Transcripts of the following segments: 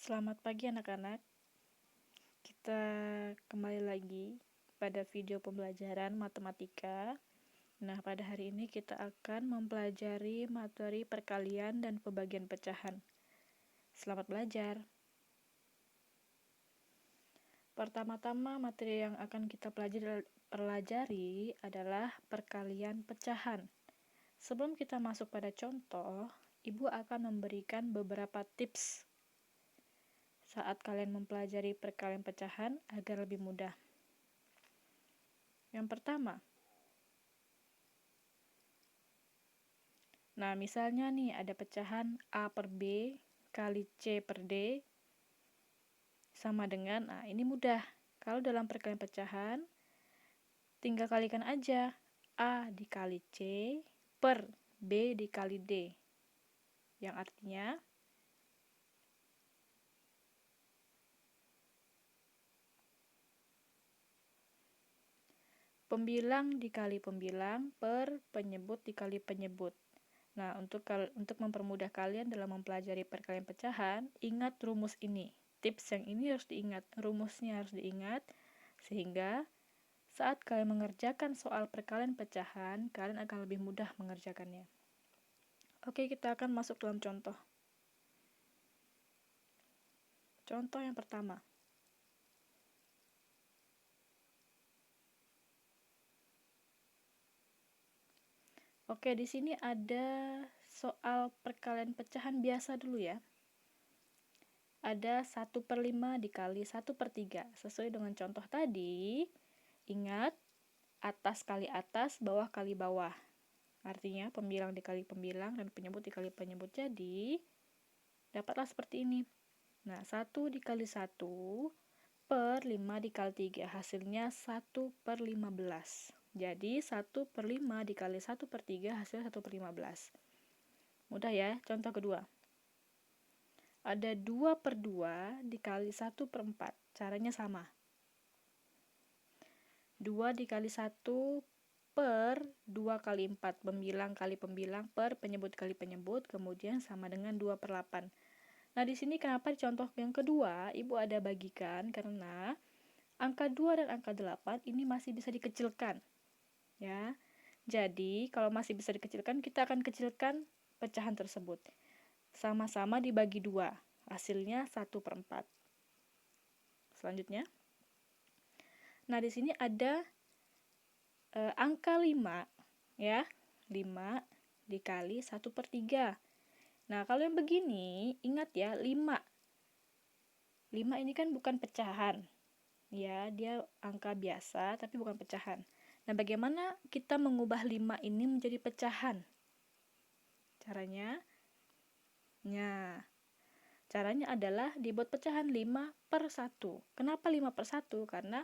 Selamat pagi anak-anak. Kita kembali lagi pada video pembelajaran matematika. Nah, pada hari ini kita akan mempelajari materi perkalian dan pembagian pecahan. Selamat belajar. Pertama-tama materi yang akan kita pelajari adalah perkalian pecahan. Sebelum kita masuk pada contoh, Ibu akan memberikan beberapa tips saat kalian mempelajari perkalian pecahan agar lebih mudah. Yang pertama, nah misalnya nih ada pecahan A per B kali C per D sama dengan, nah ini mudah. Kalau dalam perkalian pecahan, tinggal kalikan aja A dikali C per B dikali D. Yang artinya, pembilang dikali pembilang per penyebut dikali penyebut. Nah, untuk mempermudah kalian dalam mempelajari perkalian pecahan, ingat rumus ini. Tips yang ini harus diingat, rumusnya harus diingat, sehingga saat kalian mengerjakan soal perkalian pecahan, kalian akan lebih mudah mengerjakannya. Oke, kita akan masuk dalam contoh. Contoh yang pertama. Oke, di sini ada soal perkalian pecahan biasa dulu ya. Ada 1/5 dikali 1/3. Sesuai dengan contoh tadi, ingat atas kali atas, bawah kali bawah. Artinya pembilang dikali pembilang dan penyebut dikali penyebut. Jadi, dapatlah seperti ini. Nah, 1 dikali 1 per 5 dikali 3. Hasilnya 1/15. Jadi 1/5 dikali 1/3 hasilnya 1/15. Mudah ya. Contoh kedua. Ada 2/2 dikali 1/4. Caranya sama. 2 dikali 1 per 2 kali 4. Pembilang kali pembilang per penyebut kali penyebut. Kemudian sama dengan 2/8. Nah, di sini kenapa di contoh yang kedua Ibu ada bagikan? Karena angka 2 dan angka 8 ini masih bisa dikecilkan. Ya. Jadi, kalau masih bisa dikecilkan, kita akan kecilkan pecahan tersebut. Sama-sama dibagi 2. Hasilnya 1/4. Selanjutnya. Nah, di sini ada angka 5, ya. 5 dikali 1/3. Nah, kalau yang begini, ingat ya, 5. 5 ini kan bukan pecahan. Ya, dia angka biasa tapi bukan pecahan. Nah, bagaimana kita mengubah 5 ini menjadi pecahan? Caranya? Nah, caranya adalah dibuat pecahan 5/1. Kenapa 5/1? Karena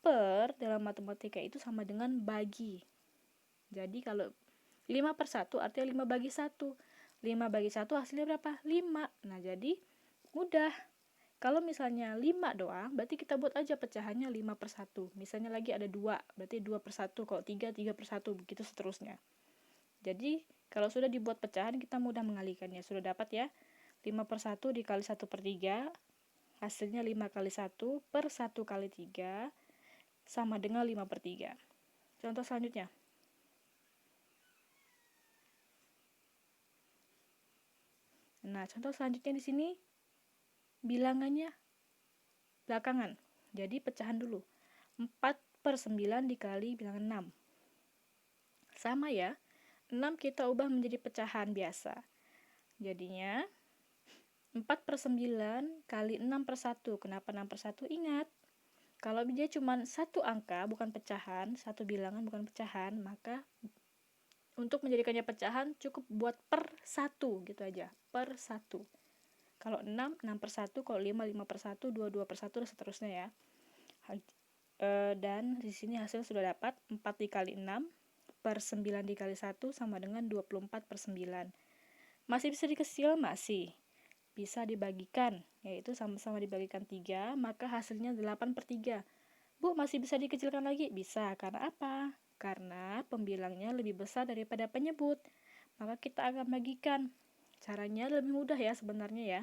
per dalam matematika itu sama dengan bagi. Jadi kalau 5/1 artinya 5 bagi 1. 5 bagi 1 hasilnya berapa? 5. Nah, jadi mudah. Kalau misalnya 5 doang, berarti kita buat aja pecahannya 5/1. Misalnya lagi ada 2, berarti 2/1. Kalau 3, 3/1, begitu seterusnya. Jadi, kalau sudah dibuat pecahan, kita mudah mengalihkannya. Sudah dapat ya? 5/1 dikali 1/3, hasilnya 5 kali 1 per 1 kali 3, sama dengan 5/3. Contoh selanjutnya. Nah, contoh selanjutnya di sini bilangannya belakangan. Jadi pecahan dulu. 4/9 dikali bilangan 6. Sama ya. 6 kita ubah menjadi pecahan biasa. Jadinya 4/9 kali 6/1. Kenapa 6/1? Ingat, kalau dia cuma satu angka, bukan pecahan, satu bilangan bukan pecahan, maka untuk menjadikannya pecahan cukup buat per 1 gitu aja. Per 1. Kalau 6, 6/1, kalau 5, 5/1, 2, 2/1, dan seterusnya ya. Dan di sini hasil sudah dapat 4 dikali 6 per 9 dikali 1 sama dengan 24/9. Masih bisa dikecil? Masih. Bisa dibagikan, yaitu sama-sama dibagikan 3, maka hasilnya 8/3. Bu, masih bisa dikecilkan lagi? Bisa. Karena apa? Karena pembilangnya lebih besar daripada penyebut. Maka kita akan bagikan. Caranya lebih mudah ya sebenarnya ya.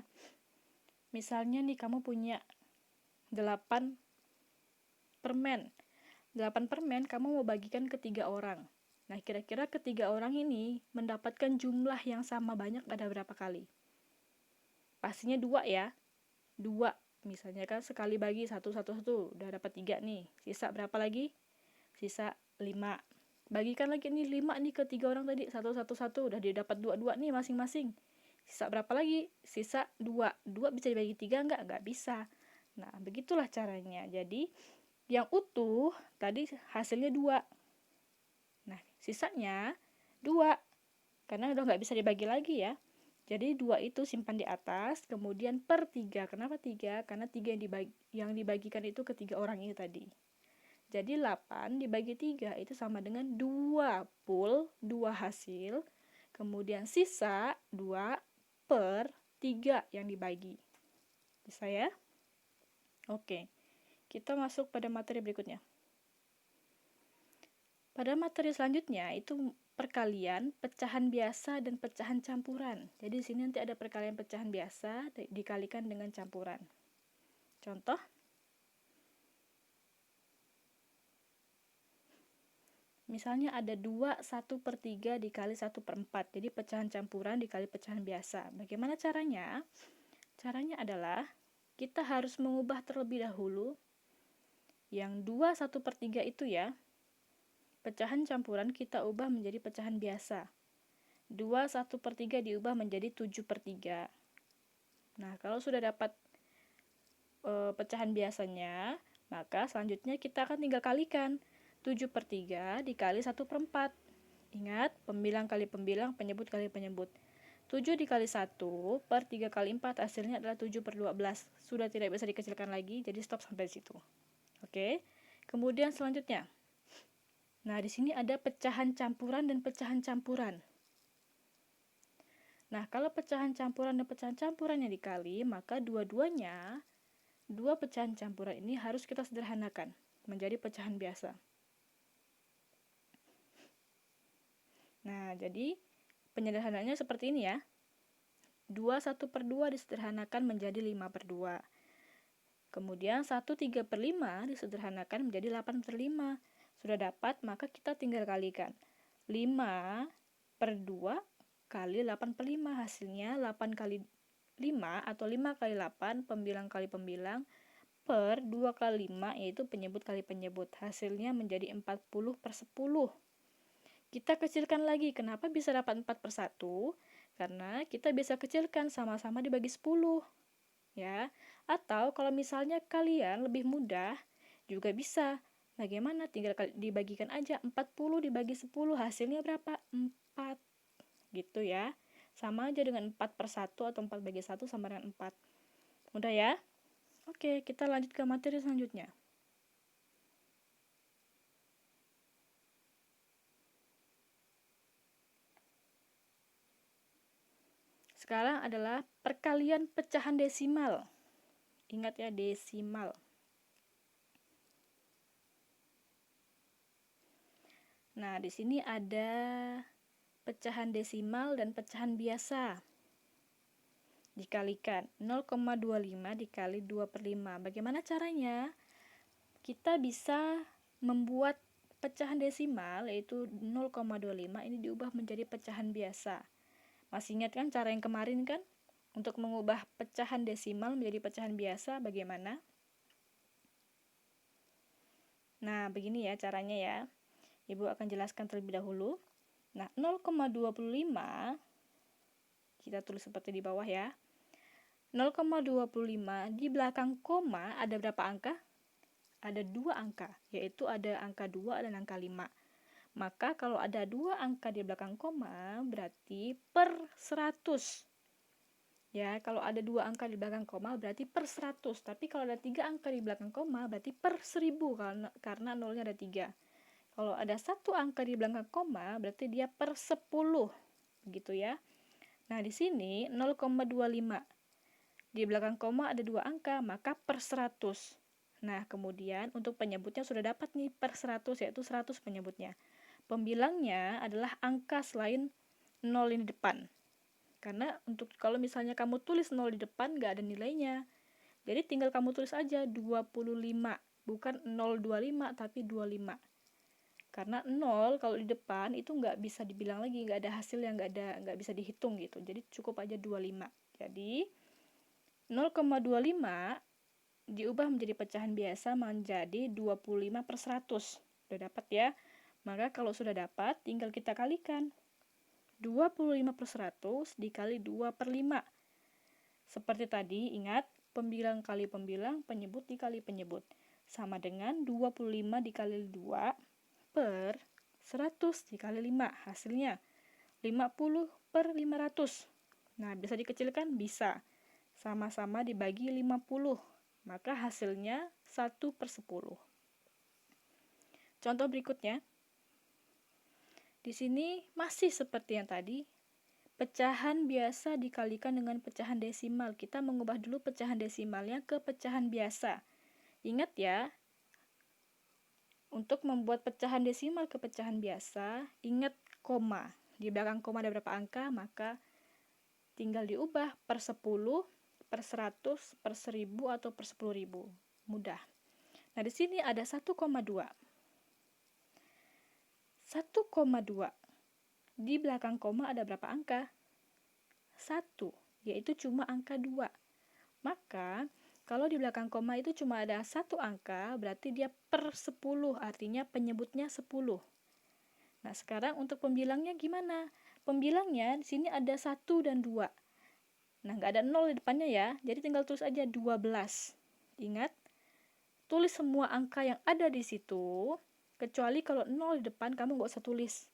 Misalnya nih kamu punya 8 permen. 8 permen kamu mau bagikan ke 3 orang. Nah, kira-kira ketiga orang ini mendapatkan jumlah yang sama banyak pada berapa kali? Pastinya 2 ya. 2. Misalnya kan sekali bagi 1, 1, 1. Udah dapat 3 nih. Sisa berapa lagi? Sisa 5. Bagikan lagi nih 5 nih ke 3 orang tadi. 1, 1, 1. Udah dia dapat 2, 2 nih masing-masing. Sisa berapa lagi? Sisa 2. 2 bisa dibagi 3 enggak? Enggak bisa. Nah, begitulah caranya. Jadi, yang utuh tadi hasilnya 2. Nah, sisanya 2. Karena udah nggak bisa dibagi lagi ya. Jadi 2 itu simpan di atas, kemudian per 3. Kenapa 3? Karena 3 yang dibagikan itu ke 3 orang ini tadi. Jadi 8 dibagi 3 itu sama dengan 2 pool, 2 hasil. Kemudian sisa 2 per 3 yang dibagi. Bisa ya? Oke. Kita masuk pada materi berikutnya. Pada materi selanjutnya itu perkalian, pecahan biasa, dan pecahan campuran. Jadi di sini nanti ada perkalian pecahan biasa dikalikan dengan campuran. Contoh, misalnya ada 2 1/3 dikali 1/4. Jadi pecahan campuran dikali pecahan biasa. Bagaimana caranya? Caranya adalah kita harus mengubah terlebih dahulu yang 2 1/3 itu ya. Pecahan campuran kita ubah menjadi pecahan biasa. 2 1/3 diubah menjadi 7/3. Nah, kalau sudah dapat pecahan biasanya, maka selanjutnya kita akan tinggal kalikan. 7/3 dikali 1/4. Ingat, pembilang kali pembilang, penyebut kali penyebut. 7 dikali 1 per 3 kali 4 hasilnya adalah 7/12. Sudah tidak bisa dikecilkan lagi, jadi stop sampai situ. Oke. Kemudian selanjutnya. Nah, di sini ada pecahan campuran dan pecahan campuran. Nah, kalau pecahan campuran dan pecahan campurannya dikali, maka dua-duanya, dua pecahan campuran ini harus kita sederhanakan menjadi pecahan biasa. Nah, jadi penyederhanaannya seperti ini ya. 2 1/2 disederhanakan menjadi 5/2. Kemudian 1 3/5 disederhanakan menjadi 8/5. Sudah dapat, maka kita tinggal kalikan. 5/2 kali 8/5, hasilnya 8 kali 5 atau 5 kali 8, pembilang kali pembilang, per 2 kali 5, yaitu penyebut kali penyebut. Hasilnya menjadi 40/10. Kita kecilkan lagi. Kenapa bisa dapat 4/1? Karena kita bisa kecilkan sama-sama dibagi 10. Ya. Atau kalau misalnya kalian lebih mudah, juga bisa. Bagaimana? Tinggal dibagikan aja. 40 dibagi 10, hasilnya berapa? 4. Gitu ya. Sama aja dengan 4/1 atau 4/1 sama dengan 4. Mudah ya? Oke, kita lanjut ke materi selanjutnya. Sekarang adalah perkalian pecahan desimal. Ingat ya, desimal. Nah, di sini ada pecahan desimal dan pecahan biasa. Dikalikan 0,25 dikali 2/5. Bagaimana caranya? Kita bisa membuat pecahan desimal, yaitu 0,25 ini diubah menjadi pecahan biasa. Masih ingat kan cara yang kemarin kan? Untuk mengubah pecahan desimal menjadi pecahan biasa bagaimana? Nah, begini ya caranya ya. Ibu akan jelaskan terlebih dahulu. Nah, 0,25 kita tulis seperti di bawah ya. 0,25 di belakang koma ada berapa angka? Ada 2 angka, yaitu ada angka 2 dan angka 5. Maka kalau ada 2 angka di belakang koma, berarti per 100. Ya, kalau ada 2 angka di belakang koma, berarti per 100. Tapi kalau ada 3 angka di belakang koma, berarti per 1000, karena nolnya ada 3. Kalau ada 1 angka di belakang koma, berarti dia per 10. Begitu ya. Nah, di sini 0,25. Di belakang koma ada 2 angka, maka per 100. Nah, kemudian untuk penyebutnya sudah dapat nih per 100, yaitu 100 penyebutnya. Pembilangnya adalah angka selain 0 ini depan. Karena kalau misalnya kamu tulis 0 di depan nggak ada nilainya. Jadi tinggal kamu tulis aja 25, bukan 025 tapi 25. Karena 0 kalau di depan itu nggak bisa dibilang lagi, nggak ada hasil yang nggak bisa dihitung gitu. Jadi cukup aja 25. Jadi 0,25 diubah menjadi pecahan biasa menjadi 25/100. Sudah dapat ya? Maka kalau sudah dapat, tinggal kita kalikan. 25/100 dikali 2/5. Seperti tadi, ingat, pembilang kali pembilang, penyebut dikali penyebut. Sama dengan 25 dikali 2 per 100 dikali 5. Hasilnya 50/500. Nah, bisa dikecilkan? Bisa. Sama-sama dibagi 50. Maka hasilnya 1/10. Contoh berikutnya. Di sini masih seperti yang tadi, pecahan biasa dikalikan dengan pecahan desimal. Kita mengubah dulu pecahan desimalnya ke pecahan biasa. Ingat ya, untuk membuat pecahan desimal ke pecahan biasa, ingat koma. Di belakang koma ada berapa angka, maka tinggal diubah per 10, per 100, per 1000, atau per 10.000. Mudah. Nah, di sini ada 1,2. 1,2. Di belakang koma ada berapa angka? 1, yaitu cuma angka 2. Maka, kalau di belakang koma itu cuma ada 1 angka, berarti dia per 10, artinya penyebutnya 10. Nah, sekarang untuk pembilangnya gimana? Pembilangnya di sini ada 1 dan 2. Nah, nggak ada 0 di depannya ya, jadi tinggal tulis aja 12. Ingat, tulis semua angka yang ada di situ, kecuali kalau 0 di depan kamu nggak usah tulis.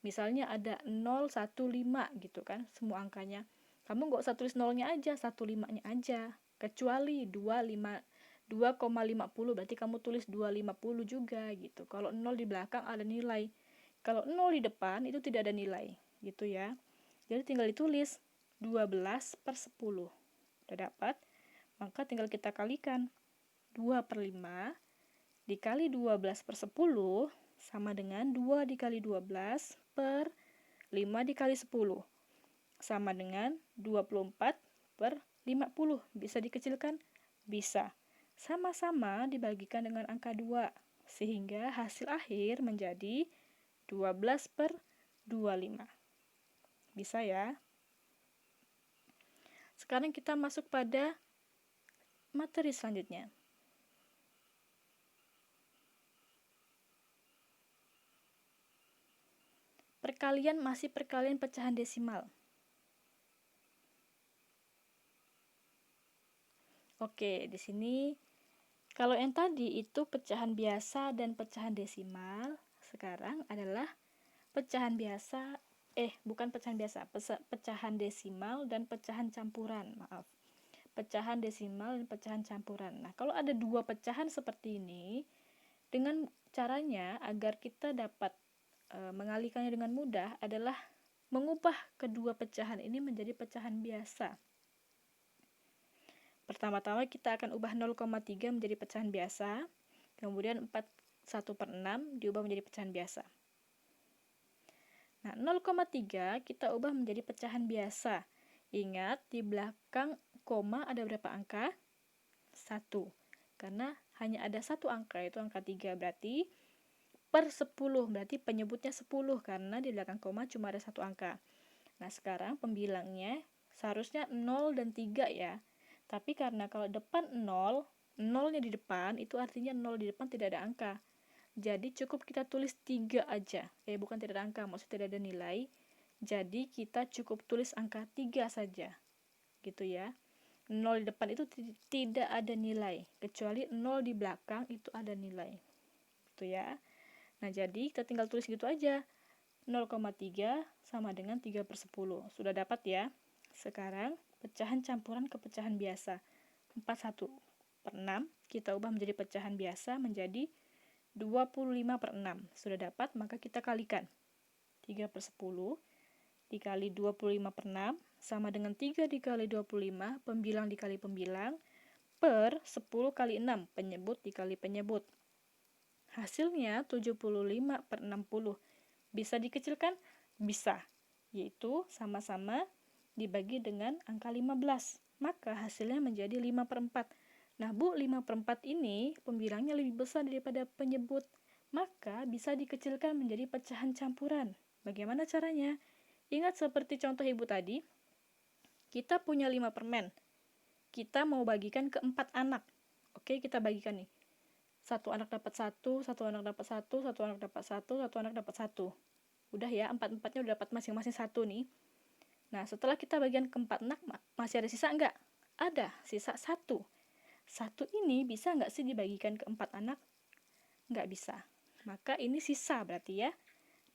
Misalnya ada 015 gitu kan, semua angkanya. Kamu nggak usah tulis 0-nya aja, 15-nya aja. Kecuali 2,50 berarti kamu tulis 250 juga gitu. Kalau 0 di belakang ada nilai. Kalau 0 di depan itu tidak ada nilai gitu ya. Jadi tinggal ditulis 12/10. Udah dapat? Maka tinggal kita kalikan. 2/5 dikali 12/10 sama dengan 2 dikali 12 per 5 dikali 10. Sama dengan 24/50. Bisa dikecilkan? Bisa. Sama-sama dibagikan dengan angka 2. Sehingga hasil akhir menjadi 12/25. Bisa ya? Sekarang kita masuk pada materi selanjutnya. Perkalian masih perkalian pecahan desimal. Oke, di sini kalau yang tadi itu pecahan biasa dan pecahan desimal, sekarang adalah pecahan biasa, bukan pecahan biasa, pecahan desimal dan pecahan campuran, maaf. Pecahan desimal dan pecahan campuran. Nah, kalau ada dua pecahan seperti ini, dengan caranya agar kita dapat mengalihkannya dengan mudah adalah mengubah kedua pecahan ini menjadi pecahan biasa. Pertama-tama kita akan ubah 0,3 menjadi pecahan biasa, kemudian 1/6 diubah menjadi pecahan biasa. Nah, 0,3 kita ubah menjadi pecahan biasa. Ingat, di belakang koma ada berapa angka? 1. Karena hanya ada satu angka, yaitu angka 3. Berarti per 10, berarti penyebutnya 10 karena di belakang koma cuma ada satu angka. Nah, sekarang pembilangnya seharusnya 0 dan 3 ya. Tapi karena kalau depan 0, 0-nya di depan, itu artinya 0 di depan tidak ada angka. Jadi cukup kita tulis 3 aja. Bukan tidak ada angka, maksudnya tidak ada nilai. Jadi kita cukup tulis angka 3 saja. Gitu ya. 0 di depan itu tidak ada nilai. Kecuali 0 di belakang itu ada nilai. Gitu ya. Nah, jadi kita tinggal tulis gitu aja. 0,3 sama dengan 3/10. Sudah dapat ya? Sekarang pecahan campuran ke pecahan biasa. 41/6 kita ubah menjadi pecahan biasa menjadi 25/6. Sudah dapat, maka kita kalikan. 3/10 dikali 25/6 sama dengan 3 dikali 25, pembilang dikali pembilang, per 10 kali 6, penyebut dikali penyebut. Hasilnya 75/60. Bisa dikecilkan? Bisa. Yaitu sama-sama dibagi dengan angka 15. Maka hasilnya menjadi 5/4. Nah, Bu, 5/4 ini pembilangnya lebih besar daripada penyebut. Maka bisa dikecilkan menjadi pecahan campuran. Bagaimana caranya? Ingat seperti contoh Ibu tadi, kita punya 5 permen. Kita mau bagikan ke 4 anak. Oke, kita bagikan nih. Satu anak dapat 1, satu anak dapat 1, satu anak dapat 1, satu anak dapat 1. Udah ya, 4-4-nya udah dapat masing-masing 1 nih. Nah, setelah kita bagian ke 4 anak, masih ada sisa enggak? Ada, sisa 1. 1 ini bisa enggak sih dibagikan ke 4 anak? Enggak bisa. Maka ini sisa berarti ya.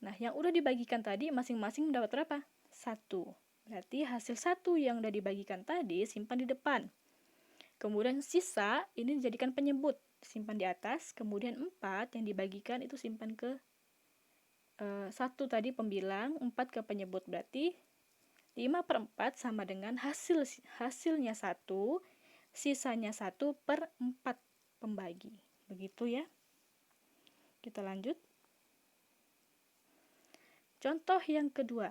Nah, yang udah dibagikan tadi masing-masing dapat berapa? 1. Berarti hasil 1 yang udah dibagikan tadi simpan di depan. Kemudian sisa ini dijadikan penyebut, simpan di atas. Kemudian 4 yang dibagikan itu simpan ke 1 tadi pembilang, 4 ke penyebut. Berarti 5/4 sama dengan hasilnya 1, sisanya 1/4 pembagi. Begitu ya. Kita lanjut. Contoh yang kedua.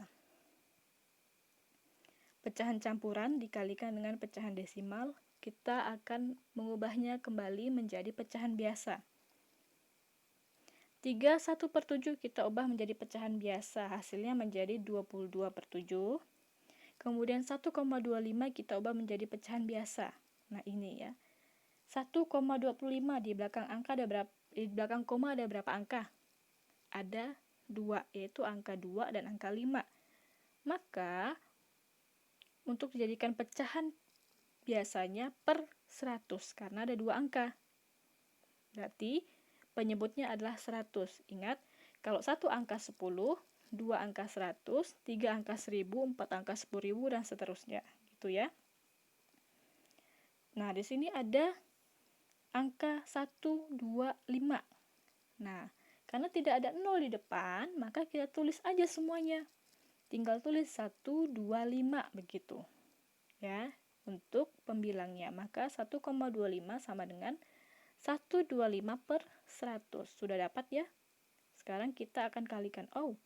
Pecahan campuran dikalikan dengan pecahan desimal, kita akan mengubahnya kembali menjadi pecahan biasa. 31/7 kita ubah menjadi pecahan biasa, hasilnya menjadi 22/7. Kemudian 1,25 kita ubah menjadi pecahan biasa. Nah, ini ya. 1,25 di belakang angka ada berapa? Di belakang koma ada berapa angka? Ada 2, yaitu angka 2 dan angka 5. Maka untuk dijadikan pecahan biasanya per 100 karena ada 2 angka. Berarti penyebutnya adalah 100. Ingat, kalau 1 angka 10, 2 angka 100, 3 angka 1000, 4 angka 10.000 dan seterusnya, gitu ya. Nah, di sini ada angka 1, 2, 5. Nah, karena tidak ada 0 di depan, maka kita tulis aja semuanya. Tinggal tulis 1, 2, 5 begitu. Ya, untuk pembilangnya. Maka 1,25 sama dengan 125/100. Sudah dapat ya? Sekarang kita akan kalikan. Oh,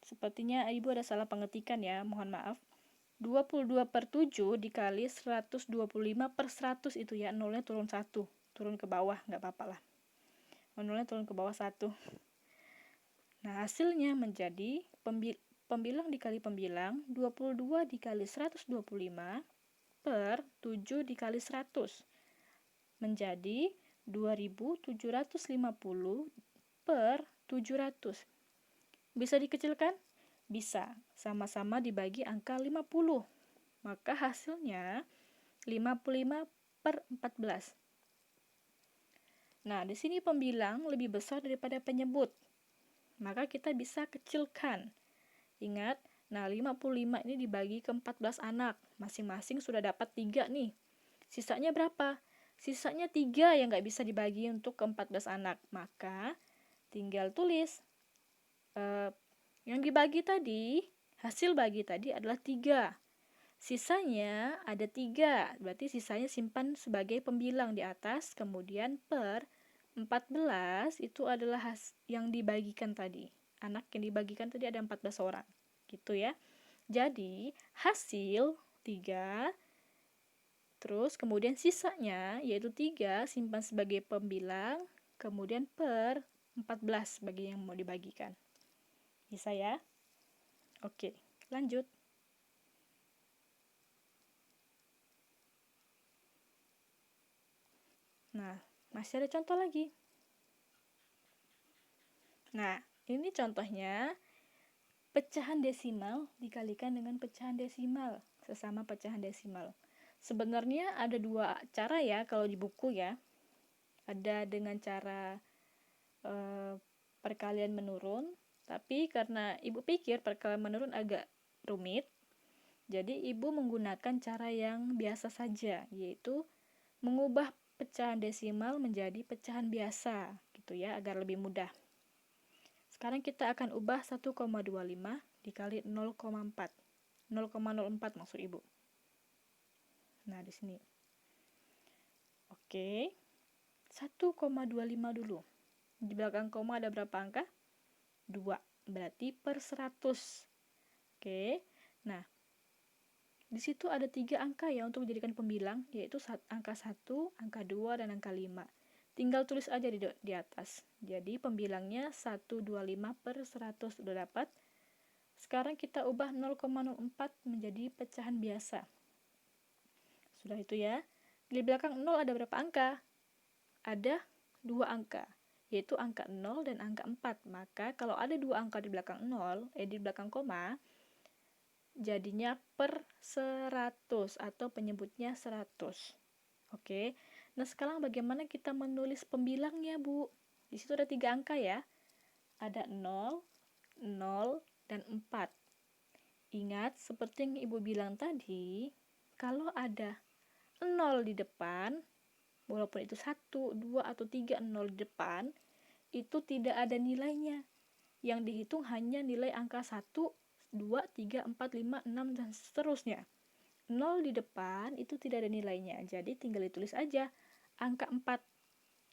sepertinya Ibu ada salah pengetikan ya, mohon maaf. 22/7 dikali 125/100 itu ya, nolnya turun 1. Turun ke bawah, nggak apa-apa lah. Nolnya turun ke bawah 1. Nah, hasilnya menjadi pembilang dikali pembilang, 22 dikali 125 per 7 dikali 100 menjadi 2750 per 700. Bisa dikecilkan? Bisa. Sama-sama dibagi angka 50. Maka hasilnya 55/14. Nah, di sini pembilang lebih besar daripada penyebut. Maka kita bisa kecilkan. Ingat, nah 55 ini dibagi ke 14 anak. Masing-masing sudah dapat 3 nih. Sisanya berapa? Sisanya 3 yang nggak bisa dibagi untuk ke 14 anak. Maka tinggal tulis yang dibagi tadi, hasil bagi tadi adalah 3. Sisanya ada 3. Berarti sisanya simpan sebagai pembilang di atas. Kemudian per 14 itu adalah yang dibagikan tadi. Anak yang dibagikan tadi ada 14 orang. Gitu ya. Jadi, hasil 3, terus kemudian sisanya yaitu 3 simpan sebagai pembilang, kemudian per 14 bagi yang mau dibagikan. Bisa ya? Oke, lanjut. Nah, masih ada contoh lagi. Nah, ini contohnya pecahan desimal dikalikan dengan pecahan desimal, sesama pecahan desimal. Sebenarnya ada 2 cara ya kalau di buku ya. Ada dengan cara perkalian menurun, tapi karena Ibu pikir perkalian menurun agak rumit, jadi Ibu menggunakan cara yang biasa saja, yaitu mengubah pecahan desimal menjadi pecahan biasa, gitu ya, agar lebih mudah. Sekarang kita akan ubah 1,25 dikali 0,4. 0,04 maksud Ibu. Nah, di sini. Oke. 1,25 dulu. Di belakang koma ada berapa angka? 2. Berarti per 100. Oke. Nah, Di situ ada 3 angka ya untuk dijadikan pembilang, yaitu angka 1, angka 2, dan angka 5. Tinggal tulis aja di atas. Jadi pembilangnya 125 per 100. Udah dapat? Sekarang kita ubah 0,04 menjadi pecahan biasa. Sudah itu ya. Di belakang 0 ada berapa angka? Ada 2 angka, yaitu angka 0 dan angka 4. Maka kalau ada 2 angka di belakang 0, di belakang koma, jadinya per 100 atau penyebutnya 100. Oke. Nah, sekarang bagaimana kita menulis pembilangnya, Bu? Di situ ada 3 angka ya. Ada 0, 0, dan 4. Ingat, seperti yang Ibu bilang tadi, kalau ada 0 di depan, walaupun itu 1, 2, atau 3 0 di depan, itu tidak ada nilainya. Yang dihitung hanya nilai angka 1, 2, 3, 4, 5, 6, dan seterusnya. 0 di depan itu tidak ada nilainya. Jadi tinggal ditulis aja angka 4.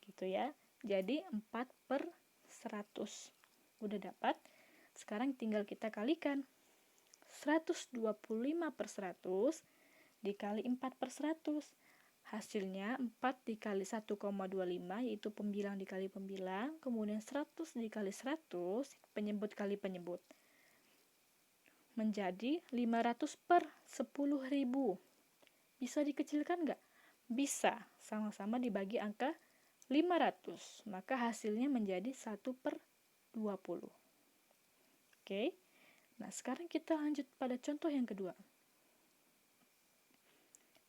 Gitu ya. Jadi 4 per 100. Udah dapat? Sekarang tinggal kita kalikan. 125 per 100 dikali 4 per 100. Hasilnya 4 dikali 1,25, yaitu pembilang dikali pembilang, kemudian 100 dikali 100, penyebut kali penyebut. Menjadi 500 per 10.000. Bisa dikecilkan nggak? Bisa, sama-sama dibagi angka 500. Maka hasilnya menjadi 1 per 20. Oke, nah sekarang kita lanjut pada contoh yang kedua.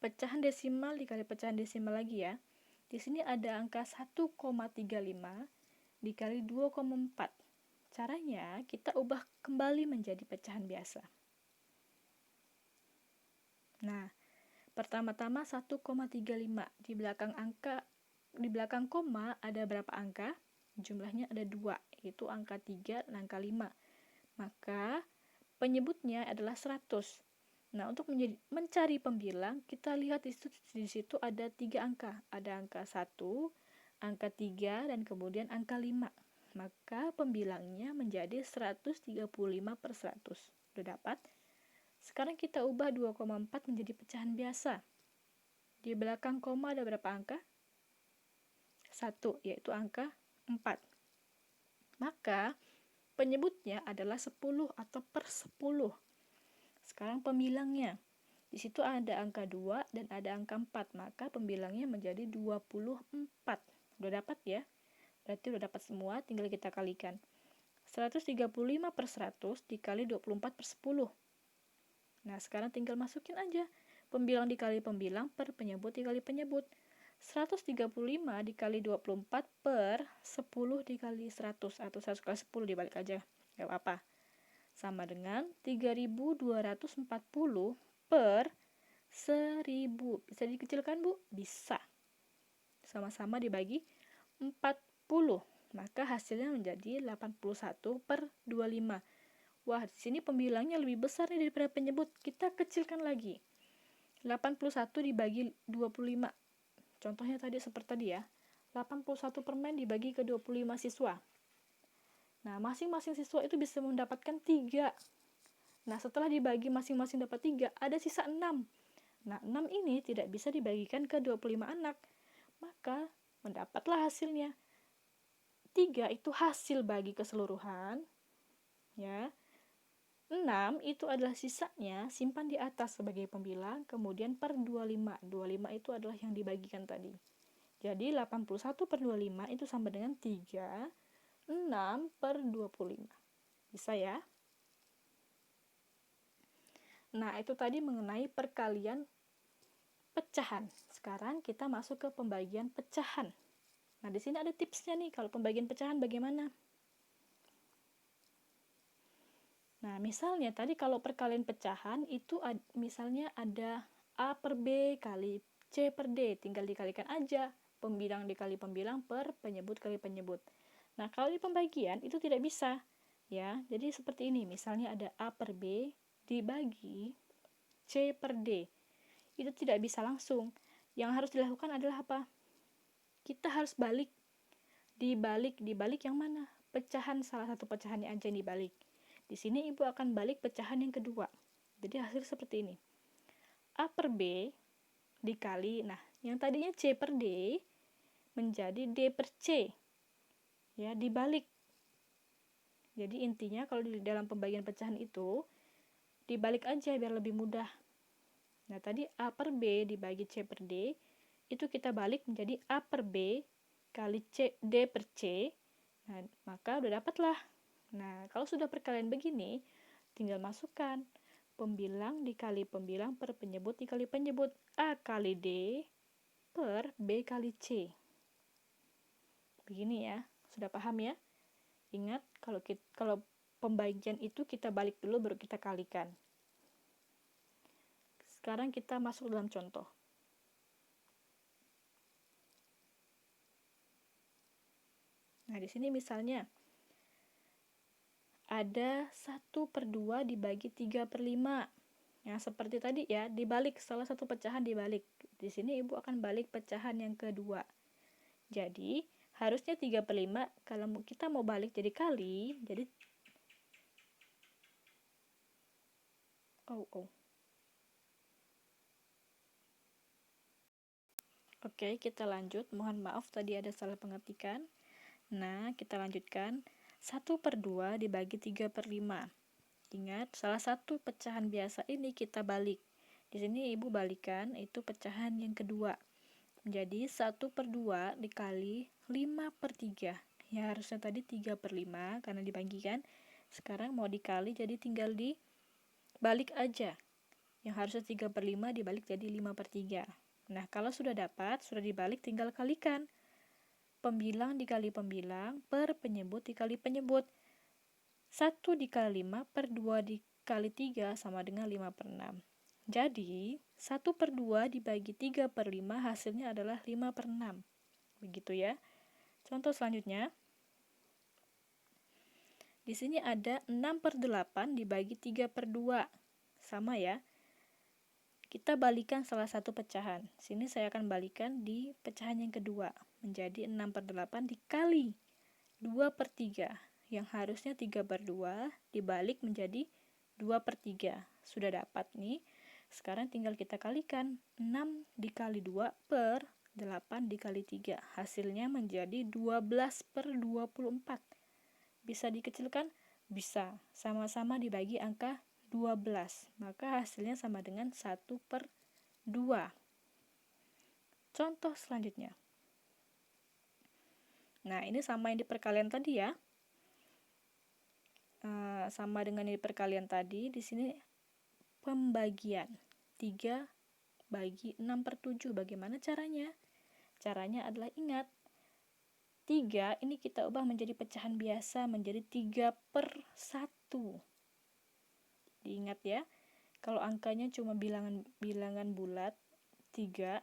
Pecahan desimal dikali pecahan desimal lagi ya. Di sini ada angka 1,35 dikali 2,4. Caranya kita ubah kembali menjadi pecahan biasa. Nah, pertama-tama 1,35 di belakang koma ada berapa angka? Jumlahnya ada 2, yaitu angka 3 dan angka 5. Maka penyebutnya adalah 100. Nah, untuk mencari pembilang, kita lihat di situ ada 3 angka. Ada angka 1, angka 3, dan kemudian angka 5. Maka pembilangnya menjadi 135 per 100. Sudah dapat? Sekarang kita ubah 2,4 menjadi pecahan biasa. Di belakang koma ada berapa angka? 1, yaitu angka 4. Maka penyebutnya adalah 10 atau per 10. Sekarang pembilangnya. Di situ ada angka 2 dan ada angka 4, maka pembilangnya menjadi 24. Udah dapat ya? Berarti udah dapat semua, tinggal kita kalikan. 135 per 100 dikali 24 per 10. Nah, sekarang tinggal masukin aja. Pembilang dikali pembilang per penyebut dikali penyebut. 135 dikali 24 per 10 dikali 100, atau 100 kali 10 dibalik aja, gak apa-apa. Sama dengan 3240 per 1000. Bisa dikecilkan, Bu? Bisa. Sama-sama dibagi 40. Maka hasilnya menjadi 81 per 25. Wah, di sini pembilangnya lebih besar nih daripada penyebut. Kita kecilkan lagi. 81 dibagi 25. Contohnya tadi seperti tadi ya. 81 permen dibagi ke 25 siswa. Nah, masing-masing siswa itu bisa mendapatkan 3. Nah, setelah dibagi masing-masing dapat 3, ada sisa 6. Nah, 6 ini tidak bisa dibagikan ke 25 anak. Maka, mendapatlah hasilnya. 3 itu hasil bagi keseluruhan. Ya. 6 itu adalah sisanya, simpan di atas sebagai pembilang, kemudian per 25. 25 itu adalah yang dibagikan tadi. Jadi 81 per 25 itu sama dengan 3, 6 per 25. Bisa ya? Nah, itu tadi mengenai perkalian pecahan. Sekarang kita masuk ke pembagian pecahan. Nah, di sini ada tipsnya nih, kalau pembagian pecahan bagaimana? Nah, misalnya tadi kalau perkalian pecahan itu misalnya ada A per B kali C per D, tinggal dikalikan aja. Pembilang dikali pembilang per penyebut kali penyebut. Nah, kalau di pembagian itu tidak bisa. Ya, jadi seperti ini. Misalnya ada A per B dibagi C per D. Itu tidak bisa langsung. Yang harus dilakukan adalah apa? Kita harus balik. Dibalik yang mana? Pecahan, salah satu pecahannya aja yang dibalik. Di sini ibu akan balik pecahan yang kedua. Jadi hasil seperti ini. A per B dikali, nah yang tadinya C per D menjadi D per C, ya, dibalik. Jadi intinya kalau di dalam pembagian pecahan itu dibalik aja biar lebih mudah. Nah tadi A per B dibagi C per D itu kita balik menjadi A per B kali D per C. Nah maka udah dapatlah. Nah kalau sudah perkalian begini tinggal masukkan pembilang dikali pembilang per penyebut dikali penyebut, A kali D per B kali C. Begini ya, sudah paham ya? Ingat kalau pembagian itu kita balik dulu baru kita kalikan. Sekarang kita masuk dalam contoh. Nah, di sini misalnya ada 1 per 2 dibagi 3 per 5. Ya, seperti tadi ya, dibalik, salah satu pecahan dibalik. Di sini Ibu akan balik pecahan yang kedua. Jadi, harusnya 3 per 5, kalau kita mau balik jadi kali, jadi Oke, kita lanjut. Mohon maaf tadi ada salah pengertian. Nah, kita lanjutkan. 1 per 2 dibagi 3 per 5. Ingat, salah satu pecahan biasa ini kita balik. Di sini Ibu balikan, itu pecahan yang kedua. Jadi, 1 per 2 dikali 5 per 3. Ya, harusnya tadi 3 per 5, karena dibagikan. Sekarang mau dikali, jadi tinggal dibalik aja. Yang harusnya 3 per 5 dibalik jadi 5 per 3. Nah, kalau sudah dapat, sudah dibalik, tinggal kalikan. Pembilang dikali pembilang per penyebut dikali penyebut. 1 dikali 5 per 2 dikali 3 sama dengan 5 per 6. Jadi, 1 per 2 dibagi 3 per 5 hasilnya adalah 5 per 6. Begitu ya. Contoh selanjutnya. Di sini ada 6 per 8 dibagi 3 per 2. Sama ya. Kita balikan salah satu pecahan. Sini saya akan balikan di pecahan yang kedua. Menjadi 6 per 8 dikali 2 per 3. Yang harusnya 3 per 2 dibalik menjadi 2 per 3. Sudah dapat nih. Sekarang tinggal kita kalikan. 6 dikali 2 per 8 dikali 3. Hasilnya menjadi 12 per 24. Bisa dikecilkan? Bisa. Sama-sama dibagi angka 12, maka hasilnya sama dengan 1 per 2. Contoh selanjutnya. Nah, ini sama yang di perkalian tadi ya. Sama dengan yang di perkalian tadi, di sini pembagian 3 bagi 6 per 7. Bagaimana caranya? Caranya adalah ingat, 3 ini kita ubah menjadi pecahan biasa, menjadi 3 per 1. Diingat ya, kalau angkanya cuma bilangan bulat 3,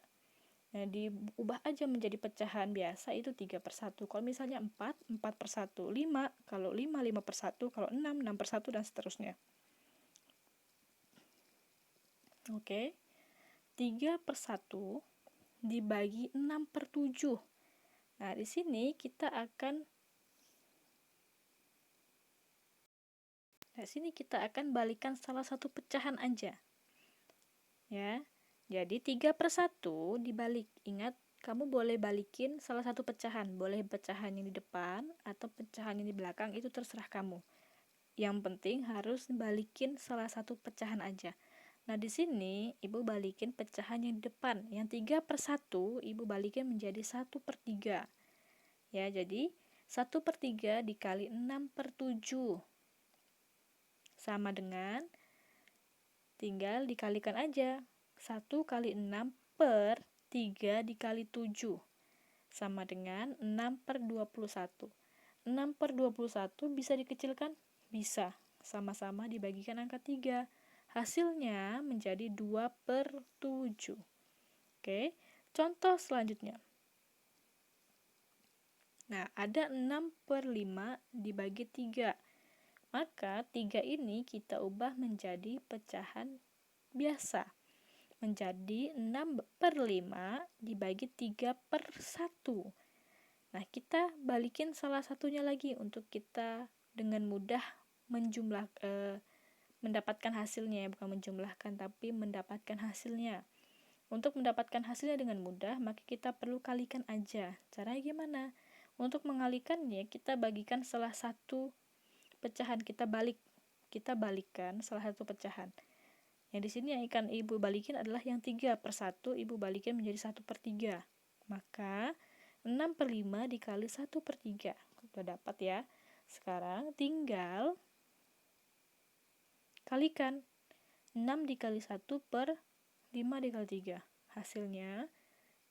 nah diubah aja menjadi pecahan biasa, itu 3 per 1. Kalau misalnya 4, 4 per 1, 5, kalau 5, 5 per 1, kalau 6, 6 per 1, dan seterusnya. Oke, 3 per 1 dibagi 6 per 7. Nah, di sini kita akan balikan salah satu pecahan aja. Ya. Jadi 3 per 1 dibalik. Ingat, kamu boleh balikin salah satu pecahan. Boleh pecahan yang di depan atau pecahan yang di belakang, itu terserah kamu. Yang penting harus balikin salah satu pecahan aja. Nah, di sini Ibu balikin pecahan yang di depan. Yang 3 per 1 Ibu balikin menjadi 1 per 3. Ya, jadi 1 per 3 dikali 6 per 7. Sama dengan, tinggal dikalikan aja. 1 kali 6 per 3 dikali 7. Sama dengan 6 per 21. 6 per 21 bisa dikecilkan? Bisa. Sama-sama dibagikan angka 3. Hasilnya menjadi 2 per 7. Oke, contoh selanjutnya. Nah, ada 6 per 5 dibagi 3. Maka 3 ini kita ubah menjadi pecahan biasa. Menjadi 6 per 5 dibagi 3 per 1. Nah, kita balikin salah satunya lagi untuk kita dengan mudah mendapatkan hasilnya, bukan menjumlahkan, tapi mendapatkan hasilnya. Untuk mendapatkan hasilnya dengan mudah, maka kita perlu kalikan aja. Caranya gimana? Untuk mengalikannya, kita bagikan salah satu pecahan, kita balikkan salah satu pecahan. Yang di sini yang akan ibu balikin adalah yang 3/1, ibu balikin menjadi 1/3. Maka 6/5 dikali 1/3. Sudah dapat ya. Sekarang tinggal kalikan. 6 dikali 1/5 dikali 3. Hasilnya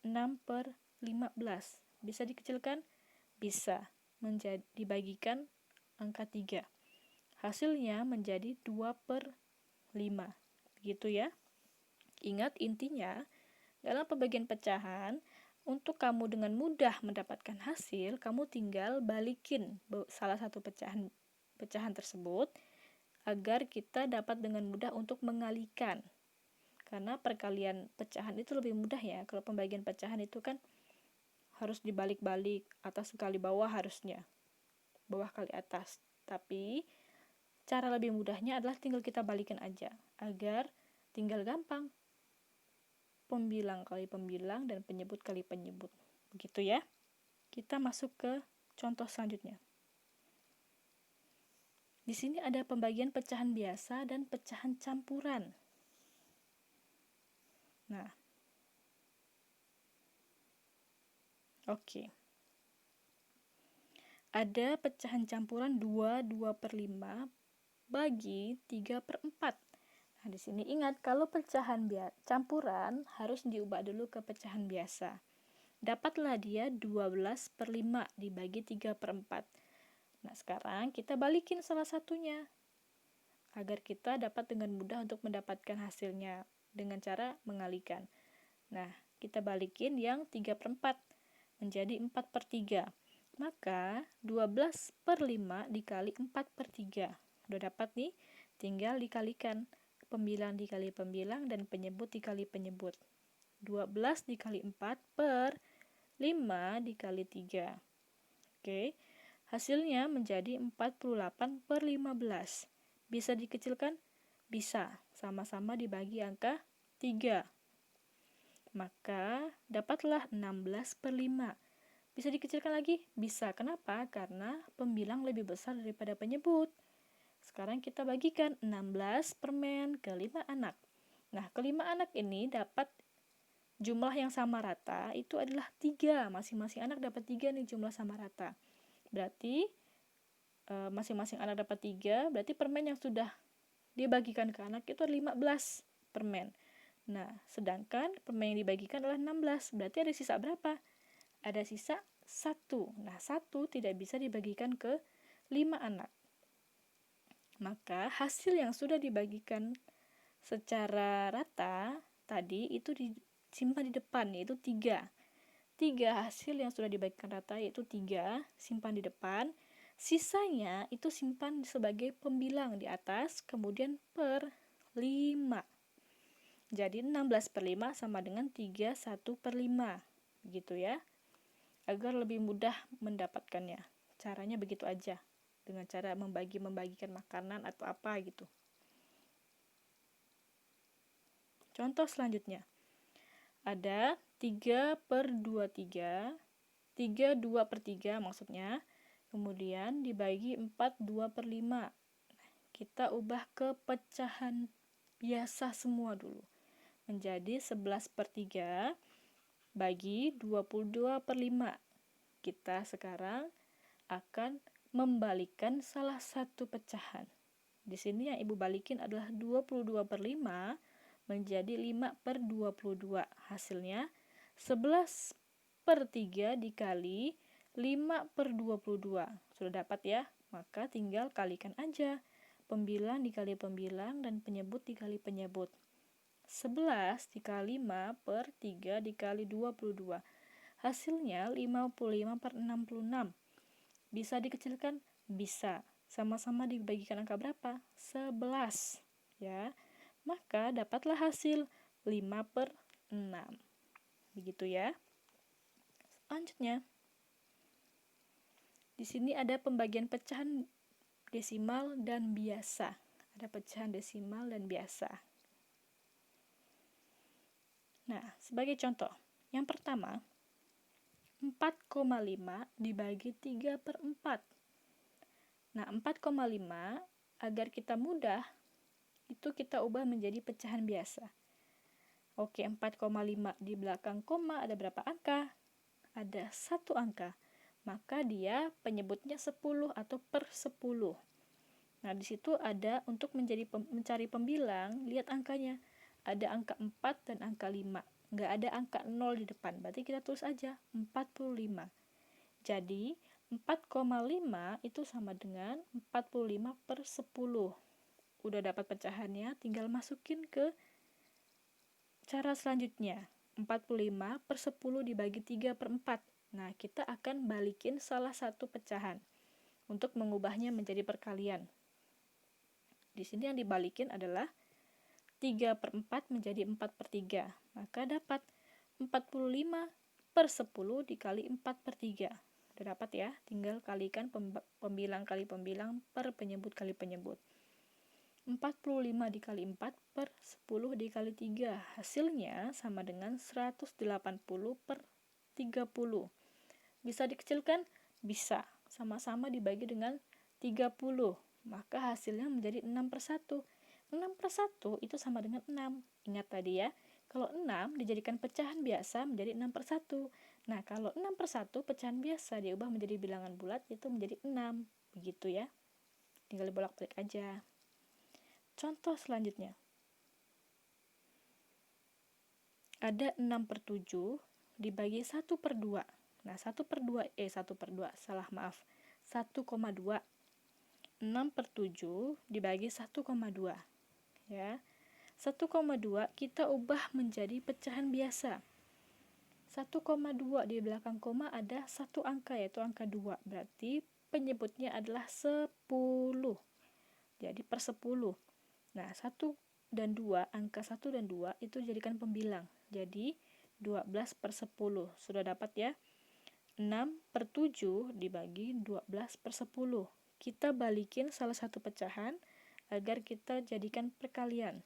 6/15. Bisa dikecilkan? Bisa. Dibagikan angka 3. Hasilnya menjadi 2/5. Begitu ya. Ingat, intinya dalam pembagian pecahan, untuk kamu dengan mudah mendapatkan hasil, kamu tinggal balikin salah satu pecahan tersebut agar kita dapat dengan mudah untuk mengalikan. Karena perkalian pecahan itu lebih mudah ya. Kalau pembagian pecahan itu kan harus dibalik-balik, atas kali bawah harusnya, bawah kali atas. Tapi cara lebih mudahnya adalah tinggal kita balikin aja, agar tinggal gampang. Pembilang kali pembilang dan penyebut kali penyebut. Begitu ya. Kita masuk ke contoh selanjutnya. Di sini ada pembagian pecahan biasa dan pecahan campuran. Nah, oke. Ada pecahan campuran 2/5 bagi 3/4. Nah, di sini ingat, kalau pecahan campuran harus diubah dulu ke pecahan biasa. Dapatlah dia 12/5 dibagi 3/4. Nah, sekarang kita balikin salah satunya agar kita dapat dengan mudah untuk mendapatkan hasilnya dengan cara mengalikan. Nah, kita balikin yang 3/4 menjadi 4/3. Maka 12/5 dikali 4/3. Udah dapat nih, tinggal dikalikan. Pembilang dikali pembilang dan penyebut dikali penyebut. 12 dikali 4 per 5 dikali 3. Oke, hasilnya menjadi 48/15. Bisa dikecilkan? Bisa, sama-sama dibagi angka 3. Maka dapatlah 16/5. Bisa dikecilkan lagi? Bisa. Kenapa? Karena pembilang lebih besar daripada penyebut. Sekarang kita bagikan 16 permen ke 5 anak. Nah, kelima anak ini dapat jumlah yang sama rata, itu adalah 3. Masing-masing anak dapat 3 nih, jumlah sama rata. Berarti masing-masing anak dapat 3, berarti permen yang sudah dibagikan ke anak itu ada 15 permen. Nah, sedangkan permen yang dibagikan adalah 16. Berarti ada sisa berapa? Ada sisa 1. Nah, 1 tidak bisa dibagikan ke 5 anak. Maka hasil yang sudah dibagikan secara rata tadi itu disimpan di depan, yaitu 3. 3 hasil yang sudah dibagikan rata yaitu 3, simpan di depan. Sisanya itu simpan sebagai pembilang di atas, kemudian per 5. Jadi 16/5 sama dengan 31/5. Begitu ya. Agar lebih mudah mendapatkannya. Caranya begitu aja. Dengan cara membagikan makanan atau apa gitu. Contoh selanjutnya. Ada 3/23, 3/2/3 maksudnya. Kemudian dibagi 4/2/5. Kita ubah ke pecahan biasa semua dulu. Menjadi 11/3 bagi 22/5. Kita sekarang akan membalikkan salah satu pecahan. Di sini yang ibu balikin adalah 22/5 menjadi 5/22. Hasilnya 11/3 dikali 5/22. Sudah dapat ya? Maka tinggal kalikan aja. Pembilang dikali pembilang dan penyebut dikali penyebut. 11 dikali 5/3 dikali 22. Hasilnya 55/66. Bisa dikecilkan? Bisa. Sama-sama dibagikan angka berapa? 11. Ya. Maka dapatlah hasil 5/6. Begitu ya. Selanjutnya, di sini ada pembagian pecahan desimal dan biasa. ada pecahan desimal dan biasa. Nah, sebagai contoh, yang pertama, 4,5 dibagi 3/4. Nah, 4,5 agar kita mudah, itu kita ubah menjadi pecahan biasa. Oke, 4,5 di belakang koma ada berapa angka? Ada 1 angka. Maka dia penyebutnya 10 atau per 10. Nah, di situ ada untuk mencari pembilang, lihat angkanya. Ada angka 4 dan angka 5. Nggak ada angka 0 di depan. Berarti kita tulis aja 45. Jadi, 4,5 itu sama dengan 45 per 10. Udah dapat pecahannya, tinggal masukin ke cara selanjutnya. 45 per 10 dibagi 3/4. Nah, kita akan balikin salah satu pecahan untuk mengubahnya menjadi perkalian. Di sini yang dibalikin adalah 3/4 menjadi 4/3. Maka dapat 45 per 10 dikali 4/3. Udah dapat ya, tinggal kalikan pembilang kali pembilang per penyebut kali penyebut. 45 dikali 4 per 10 dikali 3. Hasilnya sama dengan 180 per 30. Bisa dikecilkan? Bisa. Sama-sama dibagi dengan 30. Maka hasilnya menjadi 6/1. 6/1 itu sama dengan 6. Ingat tadi ya, kalau 6 dijadikan pecahan biasa menjadi 6/1. Nah, kalau 6/1 pecahan biasa diubah menjadi bilangan bulat, itu menjadi 6. Begitu ya. Tinggal dibolak-balik aja. Contoh selanjutnya. Ada 6/7 dibagi 1/2. Nah, 1/2, salah maaf. 1,2. 6/7 dibagi 1,2. Ya. 1,2 kita ubah menjadi pecahan biasa. 1,2 di belakang koma ada satu angka, yaitu angka 2. Berarti penyebutnya adalah 10. Jadi per 10. Nah, 1 dan 2, angka 1 dan 2 itu jadikan pembilang. Jadi 12 per 10. Sudah dapat ya? 6/7 dibagi 12 per 10. Kita balikin salah satu pecahan agar kita jadikan perkalian.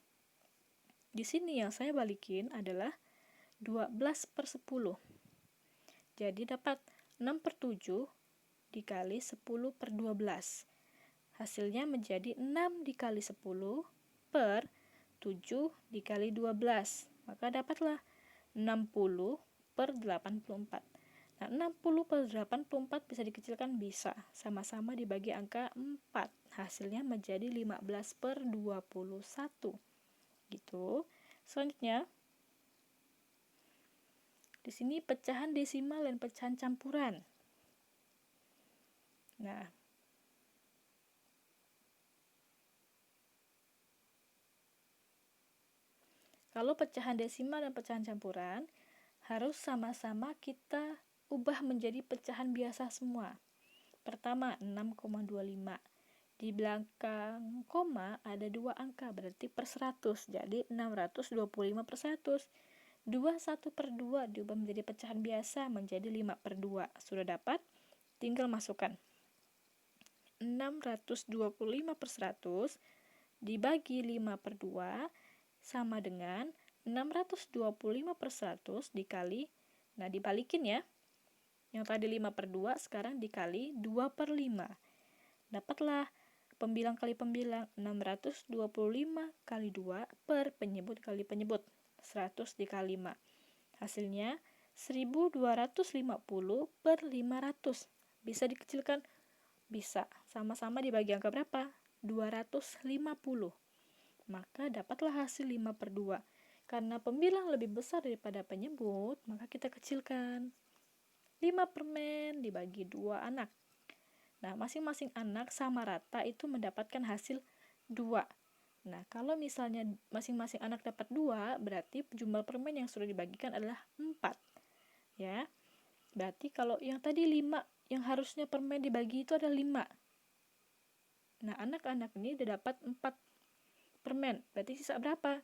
Di sini yang saya balikin adalah 12 per 10. Jadi dapat 6/7 dikali 10 per 12. Hasilnya menjadi 6 dikali 10 per 7 dikali 12. Maka dapatlah 60 per 84. Nah, 60 per 84 bisa dikecilkan? Bisa. Sama-sama dibagi angka 4. Hasilnya menjadi 15 per 21. Gitu. Selanjutnya, di sini pecahan desimal dan pecahan campuran. Nah, kalau pecahan desimal dan pecahan campuran harus sama-sama kita ubah menjadi pecahan biasa semua. Pertama, 6,25. Di belakang koma ada 2 angka, berarti per 100. Jadi 625 per 100. 21/2 diubah menjadi pecahan biasa menjadi 5/2. Sudah dapat? Tinggal masukkan. 625 per 100 dibagi 5/2 sama dengan 625 per 100 dikali, nah dibalikin ya. Yang tadi 5/2 sekarang dikali 2/5. Dapatlah pembilang kali pembilang, 625 kali 2 per penyebut kali penyebut, 100 dikali 5. Hasilnya 1250 per 500. Bisa dikecilkan? Bisa. Sama-sama dibagi angka berapa? 250. Maka dapatlah hasil 5/2. Karena pembilang lebih besar daripada penyebut, maka kita kecilkan. 5 permen dibagi 2 anak. Nah, masing-masing anak sama rata itu mendapatkan hasil 2. Nah, kalau misalnya masing-masing anak dapat 2, berarti jumlah permen yang sudah dibagikan adalah 4. Ya. Berarti kalau yang tadi 5, yang harusnya permen dibagi itu ada 5. Nah, anak-anak ini udah dapat 4 permen. Berarti sisa berapa?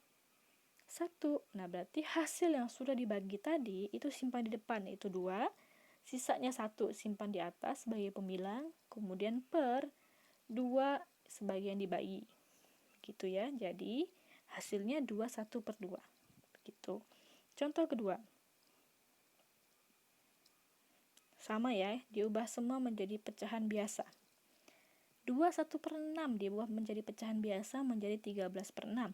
1. Nah, berarti hasil yang sudah dibagi tadi itu simpan di depan, yaitu 2. Sisanya 1 simpan di atas sebagai pembilang, kemudian per 2 sebagai yang dibagi. begitu ya. Jadi hasilnya 21/2. Begitu. Contoh kedua. Sama ya, diubah semua menjadi pecahan biasa. 21/6 diubah menjadi pecahan biasa menjadi 13/6.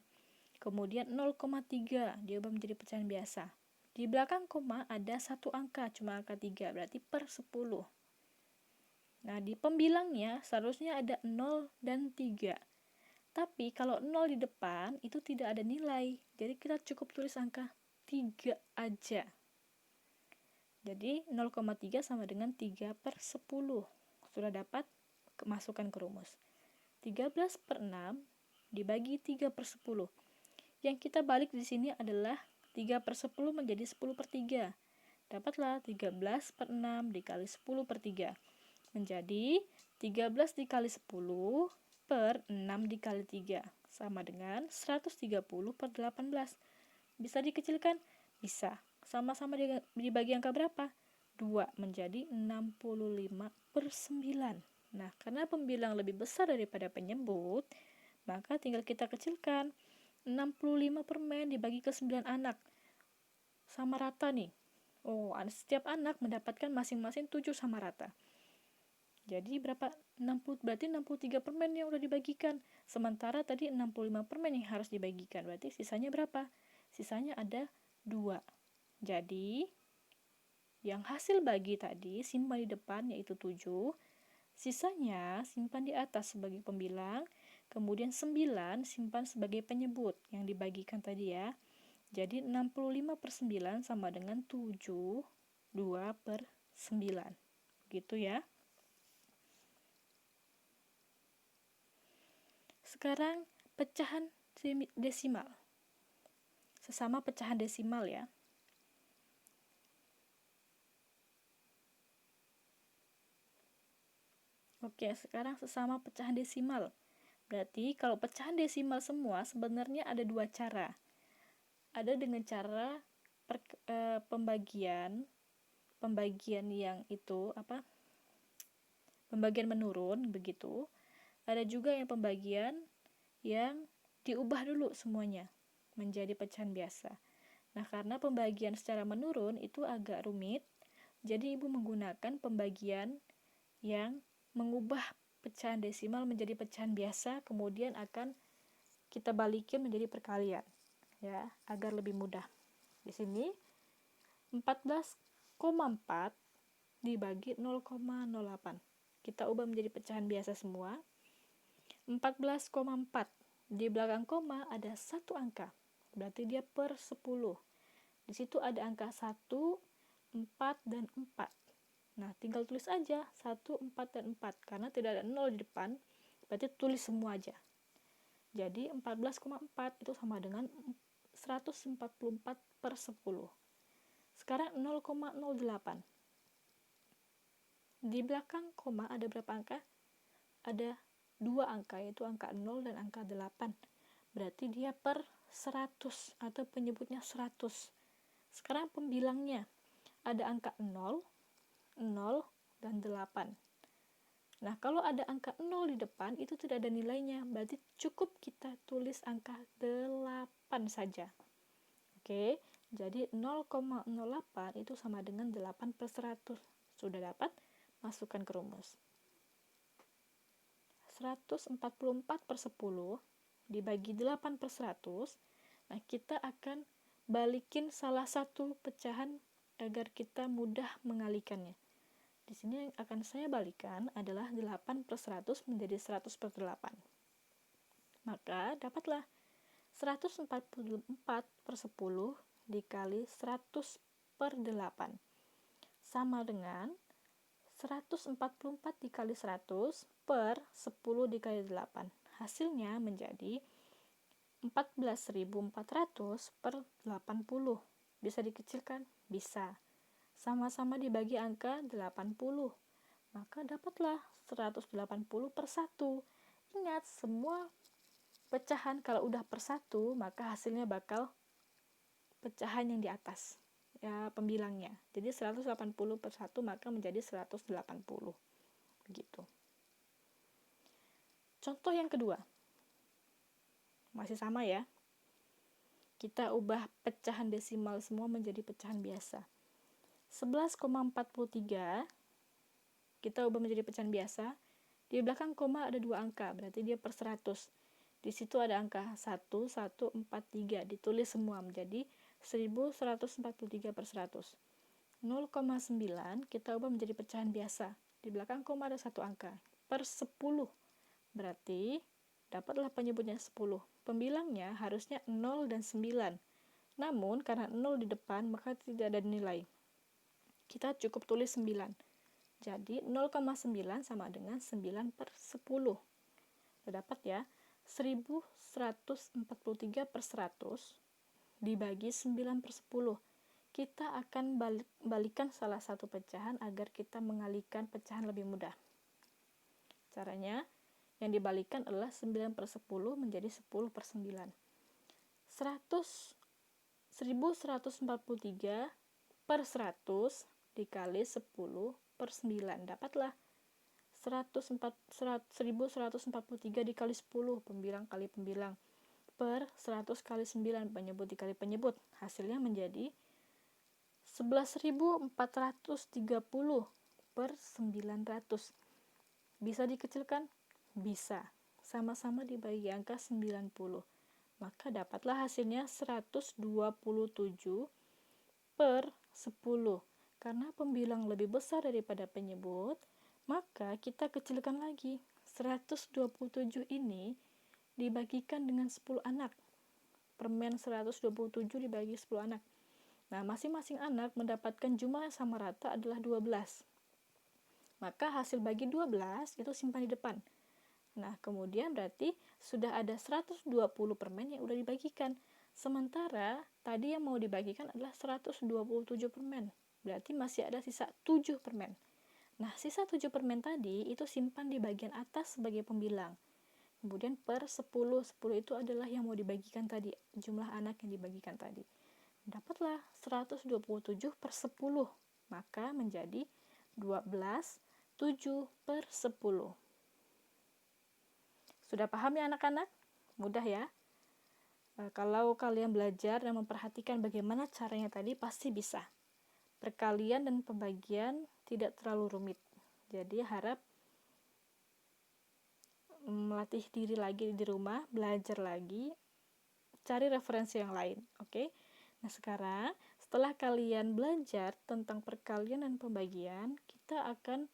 Kemudian 0,3 diubah menjadi pecahan biasa. Di belakang koma ada satu angka, cuma angka 3, berarti per 10. Nah, di pembilangnya seharusnya ada 0 dan 3. Tapi kalau 0 di depan itu tidak ada nilai, jadi kita cukup tulis angka 3 aja. Jadi 0,3 sama dengan 3/10. Sudah dapat, masukkan ke rumus. 13/6 dibagi 3/10. Yang kita balik di sini adalah 3/10 menjadi 10/3. Dapatlah 13/6 dikali 10/3. Menjadi 13 dikali 10 per 6 dikali 3. Sama dengan 130/18. Bisa dikecilkan? Bisa. Sama-sama dibagi angka berapa? 2 menjadi 65/9. Nah, karena pembilang lebih besar daripada penyebut, maka tinggal kita kecilkan. 65 permen dibagi ke 9 anak. Sama rata nih. Oh, setiap anak mendapatkan masing-masing 7 sama rata. Jadi berapa? 60, berarti 63 permen yang udah dibagikan. Sementara tadi 65 permen yang harus dibagikan. Berarti sisanya berapa? Sisanya ada 2. Jadi, yang hasil bagi tadi simpan di depan yaitu 7. Sisanya simpan di atas sebagai pembilang. Kemudian 9 simpan sebagai penyebut yang dibagikan tadi ya. Jadi 65/9 sama dengan 7, 2/9. Gitu ya. Sekarang pecahan desimal. Sesama pecahan desimal ya. Oke, sekarang sesama pecahan desimal. Berarti kalau pecahan desimal semua sebenarnya ada 2 cara. Ada dengan cara pembagian yang itu pembagian menurun begitu. Ada juga yang pembagian yang diubah dulu semuanya menjadi pecahan biasa. Nah, karena pembagian secara menurun itu agak rumit, jadi Ibu menggunakan pembagian yang mengubah pecahan desimal menjadi pecahan biasa, kemudian akan kita balikin menjadi perkalian ya, agar lebih mudah. Di sini 14,4 dibagi 0,08. Kita ubah menjadi pecahan biasa semua. 14,4 di belakang koma ada satu angka, berarti dia per 10. Di situ ada angka 1, 4, dan 4. Nah, tinggal tulis aja 1, 4, dan 4. Karena tidak ada 0 di depan, berarti tulis semua aja. Jadi 14,4 itu sama dengan 144/10. Sekarang 0,08. Di belakang koma ada berapa angka? Ada 2 angka, yaitu angka 0 dan angka 8. Berarti dia per 100 atau penyebutnya 100. Sekarang pembilangnya ada angka 0, 0, dan 8. Nah, kalau ada angka 0 di depan, itu tidak ada nilainya. Berarti cukup kita tulis angka 8 saja. Oke, jadi 0,08 itu sama dengan 8/100. Sudah dapat? Masukkan ke rumus. 144/10 dibagi 8/100. Nah, kita akan balikin salah satu pecahan agar kita mudah mengalikannya. Di sini yang akan saya balikan adalah 8/100 menjadi 100/8. Maka dapatlah 144/10 dikali 100/8 sama dengan 144 dikali 100 per 10 dikali 8. Hasilnya menjadi 14.400/80. Bisa dikecilkan? Bisa. Sama-sama dibagi angka 80. Maka dapatlah 180/1. Ingat, semua pecahan kalau udah per 1, maka hasilnya bakal pecahan yang di atas. Ya, pembilangnya. Jadi 180/1 maka menjadi 180. Begitu. Contoh yang kedua. masih sama ya. Kita ubah pecahan desimal semua menjadi pecahan biasa. 11,43 kita ubah menjadi pecahan biasa. Di belakang koma ada 2 angka, berarti dia per 100. Di situ ada angka 1143, ditulis semua menjadi 1143 per 100. 0,9 kita ubah menjadi pecahan biasa. Di belakang koma ada 1 angka, per 10. Berarti dapatlah penyebutnya 10. Pembilangnya harusnya 0 dan 9. Namun karena 0 di depan maka tidak ada nilai. Kita cukup tulis 9. Jadi 0,9 sama dengan 9 per 10. Sudah dapat ya? 1143 per 100 dibagi 9 per 10. Kita akan balikan salah satu pecahan agar kita mengalihkan pecahan lebih mudah. Caranya, yang dibalikan adalah 9 per 10 menjadi 10 per 9. 1143 per 100 dikali 10 per 9. Dapatlah 1143 dikali 10, pembilang kali pembilang, per 100 kali 9, penyebut dikali penyebut. Hasilnya menjadi 11.430 per 900. Bisa dikecilkan? Bisa. Sama-sama dibagi angka 90. Maka dapatlah hasilnya 127 per 10. Karena pembilang lebih besar daripada penyebut, maka kita kecilkan lagi. 127 ini dibagikan dengan 10 anak. Permen 127 dibagi 10 anak. Nah, masing-masing anak mendapatkan jumlah yang sama rata adalah 12. Maka hasil bagi 12 itu simpan di depan. Nah, kemudian berarti sudah ada 120 permen yang udah dibagikan. Sementara tadi yang mau dibagikan adalah 127 permen. Berarti masih ada sisa 7 permen. Nah, sisa 7 permen tadi itu simpan di bagian atas sebagai pembilang. Kemudian per 10. 10 itu adalah yang mau dibagikan tadi, jumlah anak yang dibagikan tadi. Dapatlah 127 per 10. Maka menjadi 12, 7 per 10. Sudah paham ya anak-anak? Mudah ya? Kalau kalian belajar dan memperhatikan bagaimana caranya tadi, pasti bisa. Perkalian dan pembagian tidak terlalu rumit. Jadi harap melatih diri lagi di rumah, belajar lagi, cari referensi yang lain. Oke? Nah, sekarang setelah kalian belajar tentang perkalian dan pembagian, kita akan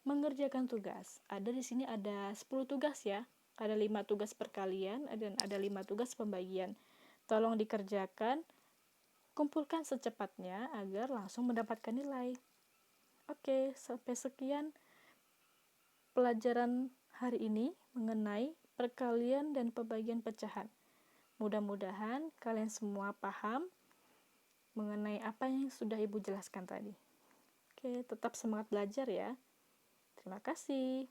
mengerjakan tugas. Ada di sini ada 10 tugas ya. Ada 5 tugas perkalian dan ada 5 tugas pembagian. Tolong dikerjakan, kumpulkan secepatnya agar langsung mendapatkan nilai. Oke, sampai sekian pelajaran hari ini mengenai perkalian dan pembagian pecahan. Mudah-mudahan kalian semua paham mengenai apa yang sudah Ibu jelaskan tadi. Oke, tetap semangat belajar ya. Terima kasih.